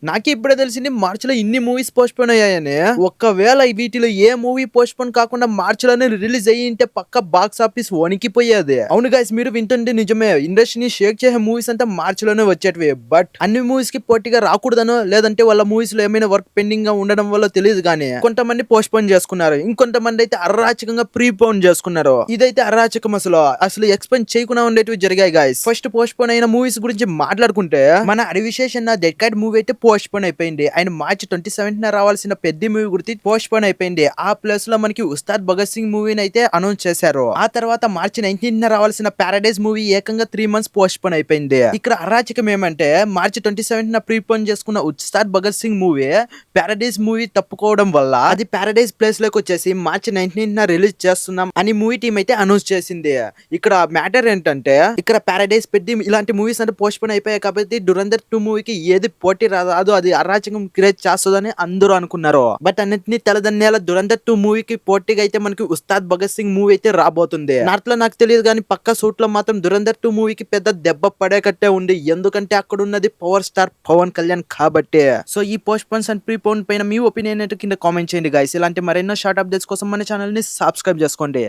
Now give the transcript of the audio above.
నాకే ఇప్పుడే తెలిసింది మార్చిలో ఇన్ని మూవీస్ పోస్ట్‌పోన్ అయ్యాయని. ఒక్కవేళ వీటిలో ఏ మూవీ పోస్ట్‌పోన్ కాకుండా మార్చిలోనే రిలీజ్ అయ్యుంటే పక్కా బాక్స్ ఆఫీస్ వణికిపోయేది. అవును గైస్, మీరు వింటుంది నిజమే. ఇండస్ట్రీని షేక్ చేసే మూవీస్ అంతా మార్చిలోనే వచ్చేటివి. బట్ అన్ని మూవీస్‌కి పోటీగా రాకూడదనో, లేదంటే వాళ్ళ మూవీస్‌లో ఏమైనా వర్క్ పెండింగ్‌గా ఉండడం వల్లో తెలీదు గానీ కొంతమంది పోస్ట్‌పోన్ చేసుకున్నారు. ఇంకొంతమంది అయితే అరాచకంగా ప్రీపోన్ చేసుకున్నారు. ఇదైతే అరాచకం అసలు. అసలు ఎక్స్‌పెక్ట్ చేయకుండా ఉండేటివి జరిగాయి గైస్. ఫస్ట్ పోస్ట్‌పోన్ అయిన మూవీస్ గురించి మాట్లాడుకుంటే మన అడివిశేష్ అన్న డెడ్ క్యాట్ మూవీ అయితే పోస్ట్‌పోన్ అయిపోయింది. ఆయన మార్చి 27న రావాల్సిన పెద్ద మూవీ గురించి పోస్ట్‌పోన్ అయిపోయింది. ఆ ప్లేస్ లో మనకి ఉస్తాద్ భగత్ సింగ్ మూవీని అయితే అనౌన్స్ చేశారు. ఆ తర్వాత మార్చి 19న రావాల్సిన పారడైజ్ మూవీ ఏకంగా 3 మంత్స్ పోస్ట్‌పోన్ అయిపోయింది. ఇక్కడ అరాచకం ఏమంటే మార్చి 27న ప్రీపోన్ చేసుకున్న Ustaad Bhagat Singh movie Paradise movie తప్పుకోవడం వల్ల అది పారడైజ్ ప్లేస్ లోకి వచ్చేసి మార్చి 19న రిలీజ్ చేస్తున్నాం అని మూవీ టీం అయితే అనౌన్స్ చేసింది. ఇక్కడ మ్యాటర్ ఏంటంటే ఇక్కడ పారడైజ్ పెద్ద ఇలాంటి మూవీస్ అంటే పోస్ట్‌పోన్ అయిపోయాయి కాబట్టి దురంధర్ 2 మూవీకి ఏది పోటీ రాదు, అది అరాచకం క్రియేట్ చేస్తుందని అందరూ అనుకున్నారు. బట్ అన్నిటిని తెలదన్నేల దురంధర్ 2 మూవీకి పోటీగా అయితే మనకి ఉస్తాద్ భగత్ సింగ్ మూవీ అయితే రాబోతుంది. నార్త్ లో నాకు తెలియదు కానీ పక్క సూట్ లో మాత్రం దురంధర్ 2 మూవీకి పెద్ద దెబ్బ పడేకట్టే ఉంది. ఎందుకంటే అక్కడ ఉన్నది పవర్ స్టార్ పవన్ కళ్యాణ్ కాబట్టి. సో ఈ పోస్ట్ పోన్స్ అండ్ ప్రీపోన్ పైన మీ ఒపీనియన్ ఏంటో కింద కామెంట్ చేయండి గైస్. ఇలాంటి మరెన్నో షార్ట్ అప్డేట్స్ కోసం మన ఛానల్ ని సబ్స్క్రైబ్ చేసుకోండి.